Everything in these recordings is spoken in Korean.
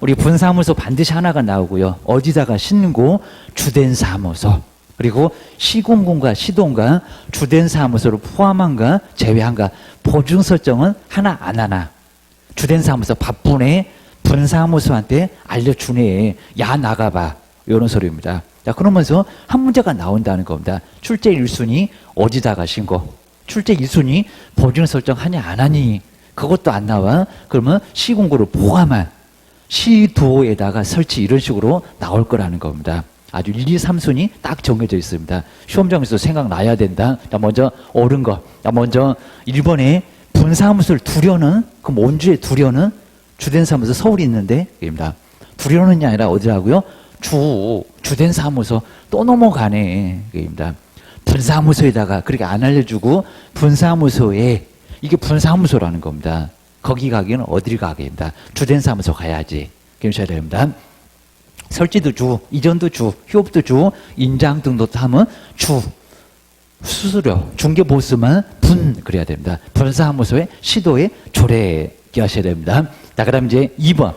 우리 분사무소 반드시 하나가 나오고요. 어디다가 신고 주된 사무소, 그리고 시공군과 시동과 주된 사무소를 포함한가 제외한가 보증 설정은 하나 안 하나. 주된 사무소 바쁘네, 분사무소한테 알려주네, 야 나가봐, 이런 소리입니다. 자, 그러면서 한 문제가 나온다는 겁니다. 출제 1순위 어디다가 신고, 출제 2순위 보증 설정하냐 안 하니, 그것도 안 나와. 그러면 시공구를 포함한 시도에다가 설치, 이런 식으로 나올 거라는 겁니다. 아주 1, 2, 3순위 딱 정해져 있습니다. 시험장에서 생각나야 된다. 자, 먼저 옳은 거. 자, 먼저 1번에 분사무소를 두려는, 그럼 원주에 두려는 주된 사무소 서울이 있는데, 입니다. 두려는이 아니라 어디라고요? 주된 사무소 또 넘어가네. 입니다. 분사무소에다가 그렇게 안 알려주고 분사무소에, 이게 분사무소라는 겁니다. 거기 가기는 어디를 가게입니다. 주된 사무소 가야지. 기억하셔야 됩니다. 설치도 주, 이전도 주, 휴업도 주, 인장 등록도 하면 주, 수수료, 중개보수만 분, 그래야 됩니다. 분사무소의 시도에 조례 기하셔야 됩니다. 자, 그 다음 이제 2번.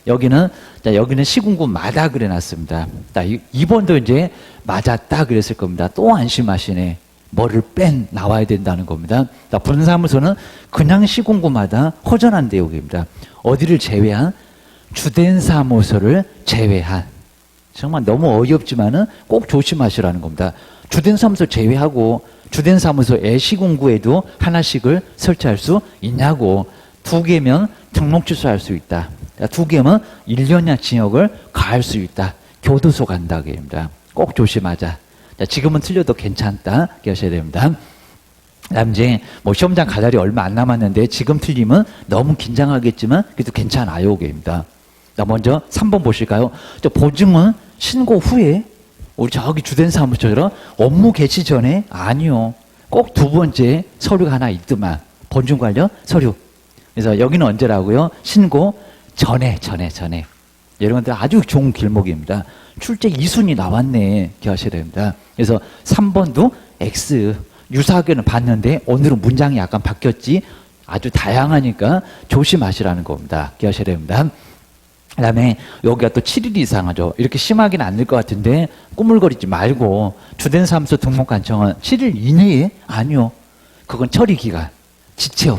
여기는 시군구마다 그래 놨습니다. 자, 2번도 이제 맞았다 그랬을 겁니다. 또 안심하시네. 뭐를 뺀 나와야 된다는 겁니다. 자, 분사무소는 그냥 시군구마다 허전한 대우입니다. 어디를 제외한? 주된 사무소를 제외한. 정말 너무 어이없지만은 꼭 조심하시라는 겁니다. 주된 사무소 제외하고 주된 사무소에 시군구에도 하나씩을 설치할 수 있냐고. 2개면 등록 취소할 수 있다. 2개면 1년이나 징역을 가할 수 있다. 교도소 간다 그럽니다. 꼭 조심하자. 자, 지금은 틀려도 괜찮다 기억하셔야 됩니다. 그다음 이제 뭐 시험장 갈 날이 얼마 안 남았는데 지금 틀리면 너무 긴장하겠지만 그래도 괜찮아요 그럽니다. 자, 먼저 3번 보실까요? 저 보증은 신고 후에 우리 저기 주된 사무소처럼 업무 개시 전에? 아니요. 꼭 2번째 서류가 하나 있더만. 보증 관련 서류. 그래서 여기는 언제라고요? 신고 전에. 여러분들 아주 좋은 길목입니다. 출제 2순위 나왔네. 기억하셔야 됩니다. 그래서 3번도 X. 유사하게는 봤는데 오늘은 문장이 약간 바뀌었지. 아주 다양하니까 조심하시라는 겁니다. 기억하셔야 됩니다. 그 다음에 여기가 또 7일 이상하죠. 이렇게 심하게는 않을 것 같은데 꾸물거리지 말고 주된 사무소 등록 간청은 7일 이내에? 아니요. 그건 처리 기간. 지체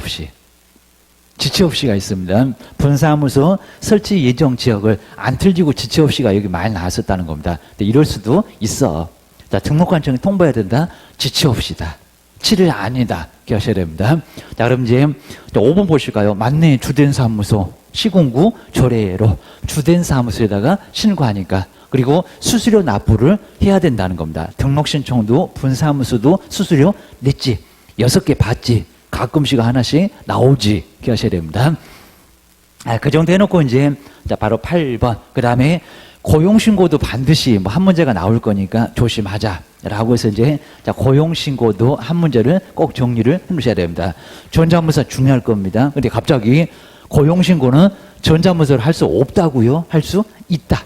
없이가 있습니다. 분사무소 설치 예정 지역을 안 틀리고 지체 없이가 여기 많이 나왔었다는 겁니다. 근데 이럴 수도 있어. 자, 등록관청이 통보해야 된다. 지체 없이다. 7일 아니다. 기억하셔야 됩니다. 자, 그럼 이제 5번 보실까요? 맞네. 주된 사무소 시공구 조례로 주된 사무소에다가 신고하니까. 그리고 수수료 납부를 해야 된다는 겁니다. 등록 신청도 분사무소도 수수료 냈지. 6개 받지. 가끔씩 하나씩 나오지. 기억하셔야 됩니다. 그 정도 해놓고 이제 자, 바로 8번. 그 다음에 고용신고도 반드시 뭐 한 문제가 나올 거니까 조심하자. 라고 해서 이제 자, 고용신고도 한 문제를 꼭 정리를 해 놓으셔야 됩니다. 전자문서 중요할 겁니다. 근데 갑자기 고용신고는 전자문서를 할 수 없다고요? 할 수 있다.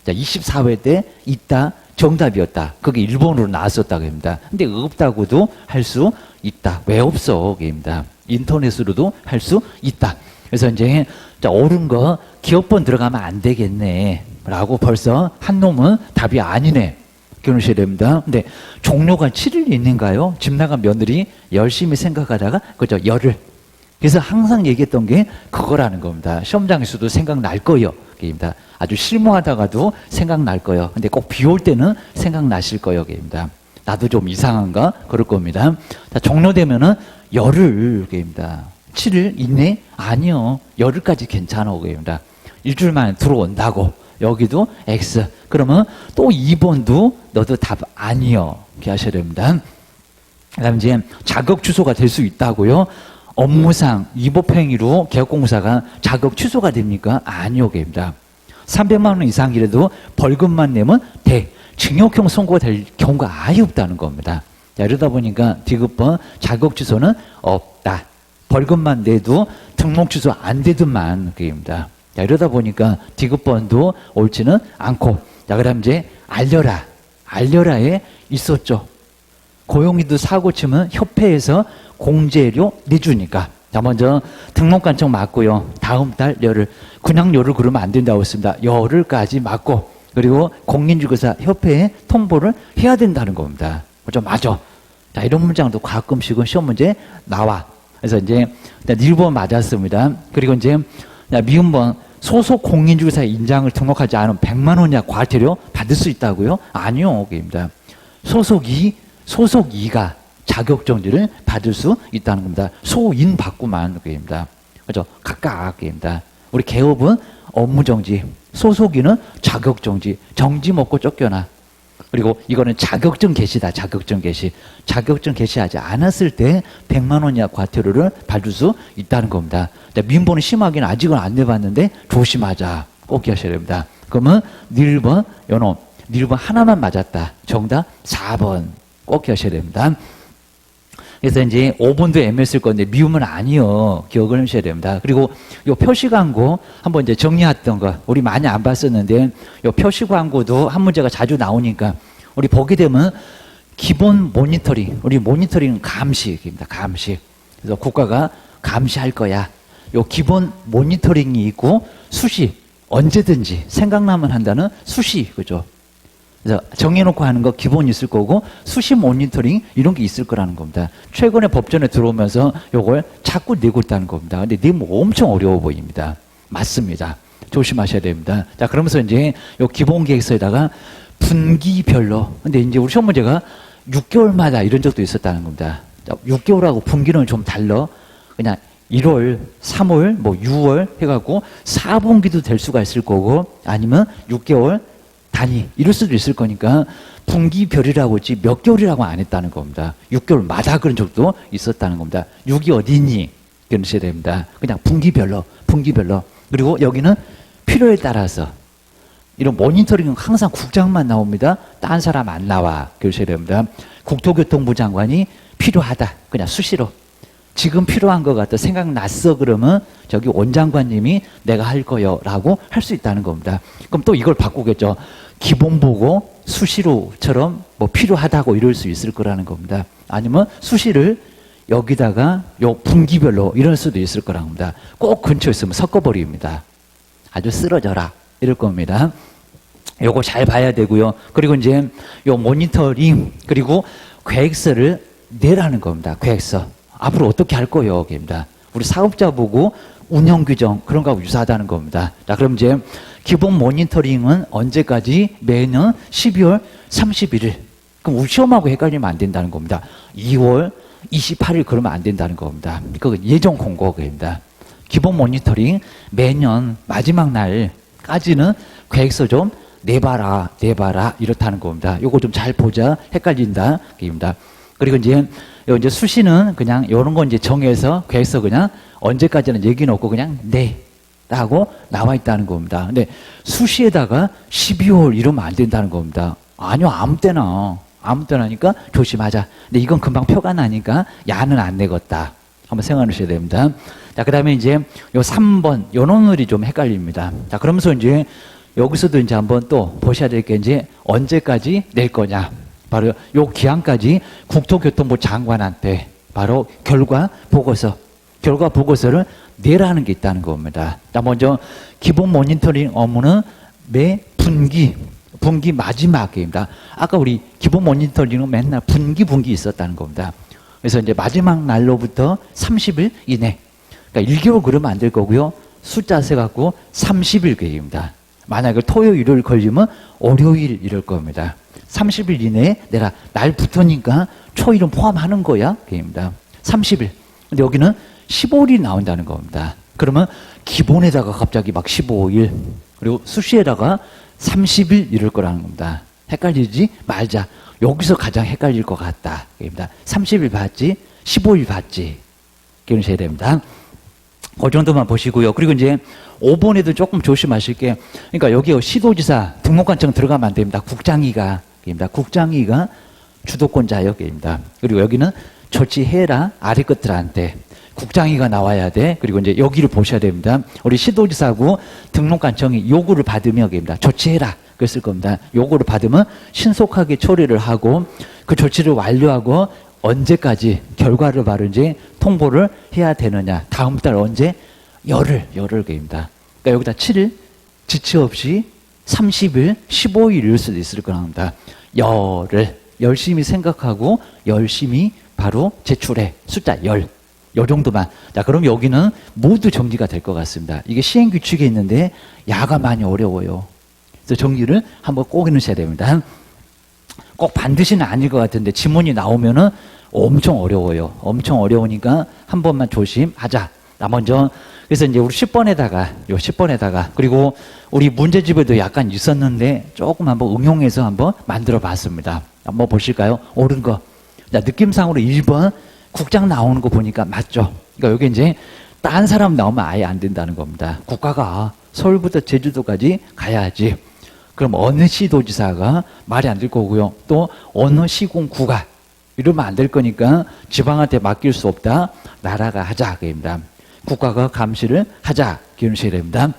자, 24회 때 있다. 정답이었다. 그게 일본어로 나왔었다고 합니다. 근데 없다고도 할 수 있다. 왜 없어? 그입니다. 인터넷으로도 할 수 있다. 그래서 이제 자, 옳은 거 기업번 들어가면 안 되겠네. 라고 벌써 한 놈은 답이 아니네. 기억하셔야 됩니다. 근데 종료가 7일 있는가요? 집 나간 며느리 열심히 생각하다가 그죠? 열흘. 그래서 항상 얘기했던 게 그거라는 겁니다. 시험장에서도 생각날 거예요. 입니다. 아주 실무하다가도 생각날 거예요. 근데 꼭 비 올 때는 생각나실 거예요. 입니다. 나도 좀 이상한가? 그럴 겁니다. 자, 종료되면은 열흘 입니다. 7일 있네? 아니요. 열흘까지 괜찮아. 입니다. 일주일 만에 들어온다고. 여기도 X. 그러면 또 2번도 너도 답 아니요. 이렇게 하셔야 됩니다. 그 다음 이제 자격 취소가 될 수 있다고요. 업무상 위법행위로 개업공사가 자격 취소가 됩니까? 아니요. 입니다. 300만 원 이상이라도 벌금만 내면 돼. 징역형 선고가 될 경우가 아예 없다는 겁니다. 자, 이러다 보니까 디귿번 자격 취소는 없다. 벌금만 내도 등록 취소 안 되더만 그입니다. 자, 이러다 보니까 디귿번도 옳지는 않고. 자, 그다음 이제 알려라에 있었죠. 고용인도 사고 치면 협회에서 공제료 내주니까. 자, 먼저 등록관청 맞고요. 다음 달 열흘. 그냥 열흘 그러면 안 된다고 했습니다. 열흘까지 맞고 그리고 공인중개사 협회에 통보를 해야 된다는 겁니다. 그죠? 맞아. 자, 이런 문장도 가끔씩은 시험 문제 나와. 그래서 이제 1번 맞았습니다. 그리고 이제 미음 번 소속 공인중개사 인장을 등록하지 않으면 100만 원 이하 과태료 받을 수 있다고요? 아니요. 그입니다. 소속 2가 자격정지를 받을 수 있다는 겁니다. 소인 받고만 그입니다. 그죠? 각각 그입니다. 우리 개업은 업무정지, 소속인은 자격정지, 정지 먹고 쫓겨나. 그리고 이거는 자격증 개시다. 자격증 개시. 자격증 개시하지 않았을 때 100만 원 이하 과태료를 받을 수 있다는 겁니다. 민보는 심하게는 아직은 안 내봤는데 조심하자. 꼭 기하셔야 됩니다. 그러면 1번 요놈 1번 하나만 맞았다. 정답 4번 꼭 기하셔야 됩니다. 그래서 이제 5번도 애매했을 건데 미움은 아니요. 기억을 하셔야 됩니다. 그리고 요 표시광고 한번 이제 정리했던 거 우리 많이 안 봤었는데 요 표시광고도 한 문제가 자주 나오니까 우리 보게 되면 기본 모니터링, 우리 모니터링 감시입니다. 감시. 그래서 국가가 감시할 거야. 요 기본 모니터링이 있고 수시 언제든지 생각나면 한다는 수시 그죠? 그래서 정해놓고 하는 거 기본 있을 거고 수시 모니터링 이런 게 있을 거라는 겁니다. 최근에 법전에 들어오면서 요걸 자꾸 내고 있다는 겁니다. 근데 내면 엄청 어려워 보입니다. 맞습니다. 조심하셔야 됩니다. 자, 그러면서 이제 요 기본 계획서에다가 분기별로 근데 이제 우리 시험 문제가 6개월마다 이런 적도 있었다는 겁니다. 6개월하고 분기는 좀 달라. 그냥 1월, 3월, 뭐 6월 해갖고 4분기도 될 수가 있을 거고 아니면 6개월 단위 이럴 수도 있을 거니까 분기별이라고 했지 몇 개월이라고 안 했다는 겁니다. 6개월마다 그런 적도 있었다는 겁니다. 6이 어디 있니? 그러셔야 됩니다. 그냥 분기별로 그리고 여기는 필요에 따라서 이런 모니터링은 항상 국장만 나옵니다. 딴 사람 안 나와. 그러셔야 됩니다. 국토교통부 장관이 필요하다. 그냥 수시로 지금 필요한 것 같아 생각났어 그러면 저기 원장관님이 내가 할 거요 라고 할 수 있다는 겁니다. 그럼 또 이걸 바꾸겠죠. 기본 보고 수시로처럼 뭐 필요하다고 이럴 수 있을 거라는 겁니다. 아니면 수시를 여기다가 요 분기별로 이럴 수도 있을 거라는 겁니다. 꼭 근처에 있으면 섞어버립니다. 아주 쓰러져라 이럴 겁니다. 요거 잘 봐야 되고요. 그리고 이제 요 모니터링 그리고 계획서를 내라는 겁니다. 계획서. 앞으로 어떻게 할 거예요? 입니다. 우리 사업자 보고 운영 규정 그런 거하고 유사하다는 겁니다. 자, 그럼 이제 기본 모니터링은 언제까지? 매년 12월 31일. 그럼 우리 시험하고 헷갈리면 안 된다는 겁니다. 2월 28일 그러면 안 된다는 겁니다. 그건 예정 공고입니다. 기본 모니터링 매년 마지막 날까지는 계획서 좀 내봐라 이렇다는 겁니다. 요거 좀 잘 보자. 헷갈린다. 입니다. 그리고 이제 수시는 그냥 이런 거 이제 정해서 계획서 그냥 언제까지는 얘기 놓고 그냥 라고 나와 있다는 겁니다. 근데 수시에다가 12월 이러면 안 된다는 겁니다. 아니요, 아무 때나니까 조심하자. 근데 이건 금방 표가 나니까 야는 안 내겠다. 한번 생각해 주셔야 됩니다. 자, 그 다음에 이제 요 3번, 요 놈들이 좀 헷갈립니다. 자, 그러면서 이제 여기서도 이제 한번 또 보셔야 될 게 이제 언제까지 낼 거냐. 바로 요 기한까지 국토교통부 장관한테 바로 결과 보고서를 내라는 게 있다는 겁니다. 자, 먼저 기본 모니터링 업무는 매 분기 마지막입니다. 아까 우리 기본 모니터링은 맨날 분기 있었다는 겁니다. 그래서 이제 마지막 날로부터 30일 이내. 그러니까 1개월 그러면 안 될 거고요. 숫자 세갖고 30일 계획입니다. 만약에 토요일, 일요일 걸리면 월요일 이럴 겁니다. 30일 이내에 내가 날부터니까 초일은 포함하는 거야. 계획입니다. 30일. 근데 여기는 15일이 나온다는 겁니다. 그러면 기본에다가 갑자기 막 15일, 그리고 수시에다가 30일 이럴 거라는 겁니다. 헷갈리지 말자. 여기서 가장 헷갈릴 것 같다. 계획입니다. 30일 봤지? 15일 봤지? 기억하셔야 됩니다. 그 정도만 보시고요. 그리고 이제 5번에도 조금 조심하실 게, 그러니까 여기 시도지사 등록관청 들어가면 안 됩니다. 국장이가 주도권자역입니다. 그리고 여기는 조치해라 아래 것들한테 국장이가 나와야 돼. 그리고 이제 여기를 보셔야 됩니다. 우리 시도지사하고 등록관청이 요구를 받으면 여기입니다. 조치해라 그랬을 겁니다. 요구를 받으면 신속하게 처리를 하고 그 조치를 완료하고 언제까지 결과를 바로 이제 통보를 해야 되느냐. 다음 달 언제? 열흘 계획입니다. 그러니까 여기다 7일, 지체 없이 30일, 15일일 수도 있을 거랍니다. 열을 열심히 생각하고 열심히 바로 제출해. 숫자 10. 요 정도만. 자, 그럼 여기는 모두 정리가 될 것 같습니다. 이게 시행 규칙에 있는데 야가 많이 어려워요. 그래서 정리를 한번 꼭 해놓으셔야 됩니다. 꼭 반드시는 아닐 것 같은데 지문이 나오면은 엄청 어려워요. 엄청 어려우니까 한 번만 조심하자. 나 먼저 그래서 이제 우리 10번에다가 그리고 우리 문제집에도 약간 있었는데 조금 한번 응용해서 한번 만들어 봤습니다. 한번 보실까요? 옳은 거. 자, 느낌상으로 1번 국장 나오는 거 보니까 맞죠? 그러니까 여기 이제 딴 사람 나오면 아예 안 된다는 겁니다. 국가가 서울부터 제주도까지 가야지. 그럼 어느 시도지사가 말이 안 될 거고요. 또 어느 시군구가 이러면 안 될 거니까 지방한테 맡길 수 없다. 나라가 하자. 그입니다. 국가가 감시를 하자. 기원시해야 됩니다.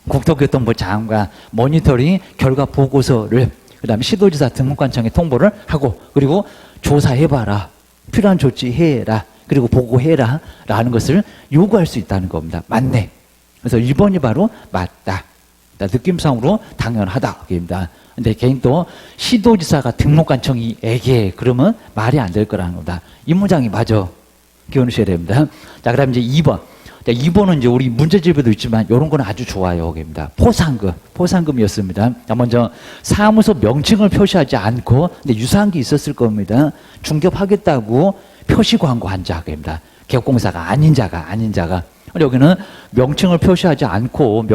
국토교통부 장관 모니터링 결과 보고서를 그다음에 시도지사 등록관청에 통보를 하고 그리고 조사해봐라. 필요한 조치 해라. 그리고 보고해라. 라는 것을 요구할 수 있다는 겁니다. 맞네. 그래서 1번이 바로 맞다. 느낌상으로 당연하다. 입니다. 근데 개인 또 시도지사가 등록관청이 애게 그러면 말이 안 될 거라는 겁니다. 이 문장이 맞아. 기억하셔야 됩니다. 자, 그 다음에 이제 2번. 자, 2번은 이제 우리 문제집에도 있지만 이런 거는 아주 좋아요. 입니다. 포상금이었습니다. 자, 먼저 사무소 명칭을 표시하지 않고 근데 유사한 게 있었을 겁니다. 중개하겠다고 표시 광고한 자입니다. 개업공사가 아닌 자가. 여기는 명칭을 표시하지 않고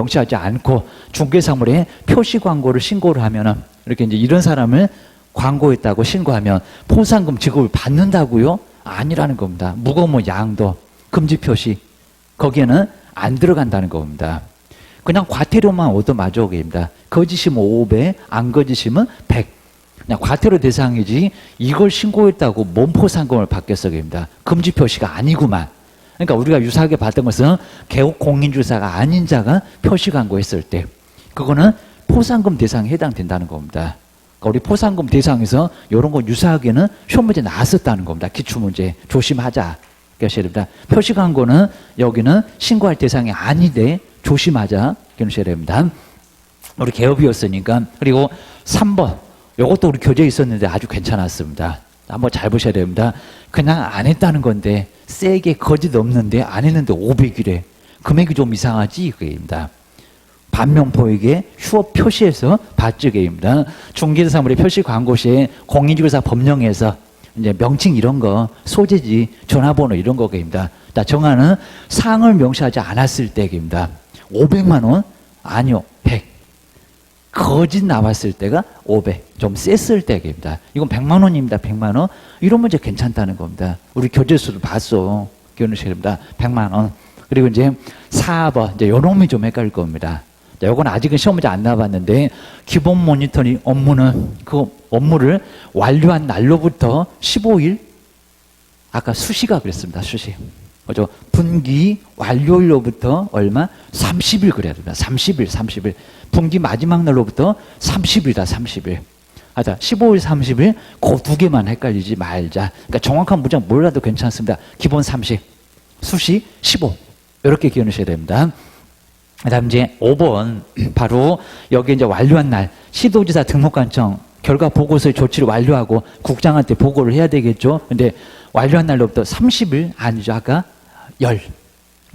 중개사물에 표시 광고를 신고를 하면은 이렇게 이제 이런 사람을 광고했다고 신고하면 포상금 지급을 받는다고요? 아니라는 겁니다. 무거운 양도 금지 표시 거기에는 안 들어간다는 겁니다. 그냥 과태료만 얻어 맞아오게입니다. 거짓이면 500, 안 거짓이면 100. 그냥 과태료 대상이지 이걸 신고했다고 뭔 포상금을 받겠어입니다. 금지 표시가 아니구만. 그러니까 우리가 유사하게 봤던 것은 개업 공인주사가 아닌 자가 표시 광고했을 때 그거는 포상금 대상에 해당된다는 겁니다. 그러니까 우리 포상금 대상에서 이런 거 유사하게는 시험 문제 나왔었다는 겁니다. 기출문제 조심하자. 그러셔야 됩니다. 표시 광고는 여기는 신고할 대상이 아닌데 조심하자. 그러셔야 됩니다. 우리 개업이었으니까. 그리고 3번 이것도 우리 교재에 있었는데 아주 괜찮았습니다. 한번 잘 보셔야 됩니다. 그냥 안 했다는 건데 세게 거짓 없는데 안 했는데 500이래. 금액이 좀 이상하지? 그게입니다. 반면포에게 휴업 표시해서 받주게입니다. 중개사물의 표시 광고 시에 공인중개사 법령에서 이제 명칭 이런 거, 소재지, 전화번호 이런 거입니다. 자, 정하는 사항을 명시하지 않았을 때입니다. 500만 원? 아니요, 100. 거짓 나왔을 때가 500. 좀 셌을 때입니다. 이건 100만 원입니다. 100만 원. 이런 문제 괜찮다는 겁니다. 우리 교재수도 봤어. 기억하셔야 됩니다. 100만 원. 그리고 이제 4번. 이제 요 놈이 좀 헷갈릴 겁니다. 자, 요건 아직은 시험 문제 안 나와봤는데 기본 모니터링 업무는 그 업무를 완료한 날로부터 15일 아까 수시가 그랬습니다. 수시. 그죠? 분기 완료일로부터 얼마? 30일 그래야 됩니다. 30일. 분기 마지막 날로부터 30일이다. 30일. 하자. 15일, 30일 그 두 개만 헷갈리지 말자. 그러니까 정확한 문장 몰라도 괜찮습니다. 기본 30, 수시 15. 이렇게 기억하셔야 됩니다. 그 다음 이제 5번. 바로 여기 이제 완료한 날 시도지사 등록관청 결과 보고서의 조치를 완료하고 국장한테 보고를 해야 되겠죠. 근데 완료한 날로부터 30일 아니죠. 아까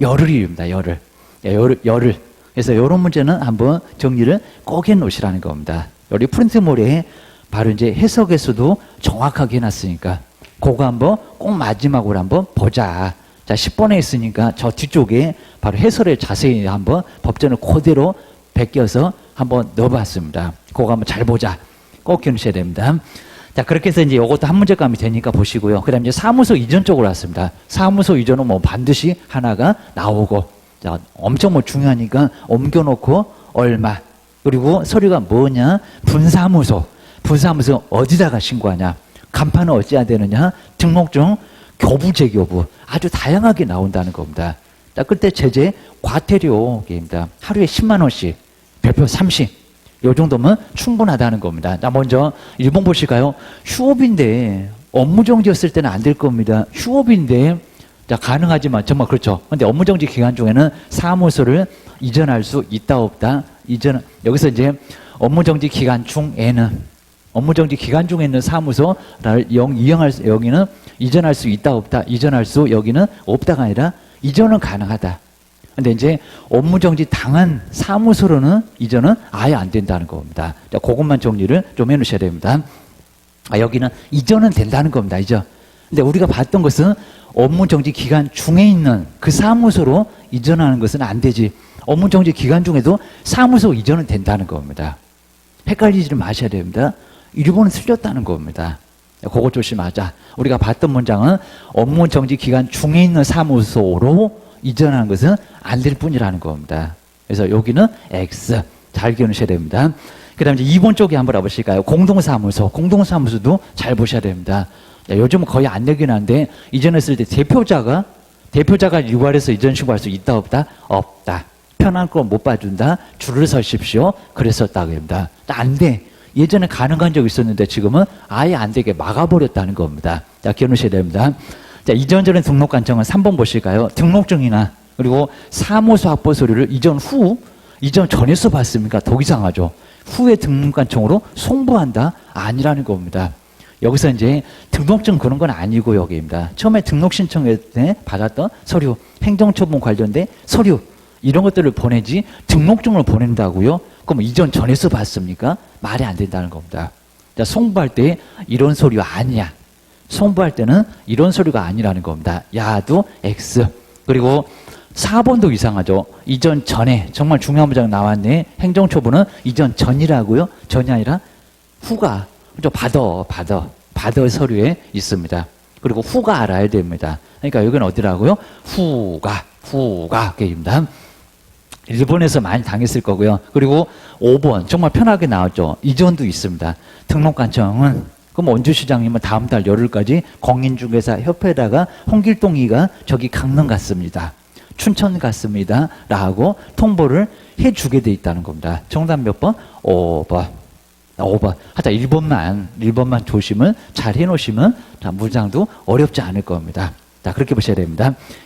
열흘입니다. 열흘. 그래서 이런 문제는 한번 정리를 꼭 해놓으시라는 겁니다. 우리 프린트몰에 바로 이제 해석에서도 정확하게 해놨으니까 그거 한번 꼭 마지막으로 한번 보자. 자, 10번에 있으니까 저 뒤쪽에 바로 해설을 자세히 한번 법전을 그대로 베껴서 한번 넣어봤습니다. 그거 한번 잘 보자. 꼭 기억하셔야 됩니다. 자, 그렇게 해서 이제 이것도 한 문제감이 되니까 보시고요. 그 다음에 이제 사무소 이전 쪽으로 왔습니다. 사무소 이전은 뭐 반드시 하나가 나오고, 자, 엄청 뭐 중요하니까 옮겨놓고 얼마. 그리고 서류가 뭐냐? 분사무소 어디다가 신고하냐? 간판은 어찌해야 되느냐? 등록증, 교부, 재교부. 아주 다양하게 나온다는 겁니다. 자, 그때 제재, 과태료입니다. 하루에 10만 원씩, 별표 30. 요 정도면 충분하다는 겁니다. 자, 먼저 1번 보실까요? 휴업인데 업무 정지였을 때는 안 될 겁니다. 휴업인데 자, 가능하지만 정말 그렇죠. 근데 업무정지 기간 중에는 사무소를 이전할 수 있다 없다. 여기서 이제 업무정지 기간 중에는 사무소를 여기는 이전할 수 있다 없다. 이전할 수 여기는 없다가 아니라 이전은 가능하다. 근데 이제 업무정지 당한 사무소로는 이전은 아예 안 된다는 겁니다. 자, 그것만 정리를 좀 해놓으셔야 됩니다. 여기는 이전은 된다는 겁니다. 이전. 근데 우리가 봤던 것은 업무정지 기간 중에 있는 그 사무소로 이전하는 것은 안 되지. 업무정지 기간 중에도 사무소 이전은 된다는 겁니다. 헷갈리지 마셔야 됩니다. 일본은 틀렸다는 겁니다. 그거 조심하자. 우리가 봤던 문장은 업무정지 기간 중에 있는 사무소로 이전하는 것은 안 될 뿐이라는 겁니다. 그래서 여기는 X. 잘 기억하셔야 됩니다. 그 다음에 이제 2번 쪽에 한번 와보실까요? 공동사무소. 공동사무소도 잘 보셔야 됩니다. 요즘은 거의 안 되긴 한데, 이전했을 때 대표자가 유발해서 이전 신고할 수 있다, 없다? 없다. 편한 거 못 봐준다. 줄을 서십시오. 그랬었다고 합니다. 안 돼. 예전에 가능한 적이 있었는데 지금은 아예 안 되게 막아버렸다는 겁니다. 자, 기억하셔야 됩니다. 자, 이전 전에 등록 관청은 3번 보실까요? 등록증이나 그리고 사무소 확보 서류를 이전 전에서 봤습니까? 더 이상하죠. 후에 등록 관청으로 송부한다? 아니라는 겁니다. 여기서 이제 등록증 그런 건 아니고 여기입니다. 처음에 등록 신청할 때 받았던 서류, 행정처분 관련된 서류 이런 것들을 보내지 등록증을 보낸다고요? 그럼 이전 전에서 봤습니까? 말이 안 된다는 겁니다. 자, 송부할 때 이런 서류 아니야. 송부할 때는 이런 서류가 아니라는 겁니다. 야도 X. 그리고 4번도 이상하죠. 이전 전에 정말 중요한 문장 나왔네. 행정처분은 이전 전이라고요? 전이 아니라 후가. 그죠? 받아 서류에 있습니다. 그리고 후가 알아야 됩니다. 그러니까 여기는 어디라고요? 후가 게임니다. 일본에서 많이 당했을 거고요. 그리고 5번 정말 편하게 나왔죠. 이전도 있습니다. 등록관청은 그럼 원주시장님은 다음 달 열흘까지 공인중개사 협회에다가 홍길동이가 저기 강릉 갔습니다. 춘천 갔습니다. 라고 통보를 해주게 돼 있다는 겁니다. 정답 몇 번? 5번. 하여튼 1번만 조심을 잘 해놓으시면 문장도 어렵지 않을 겁니다. 자, 그렇게 보셔야 됩니다.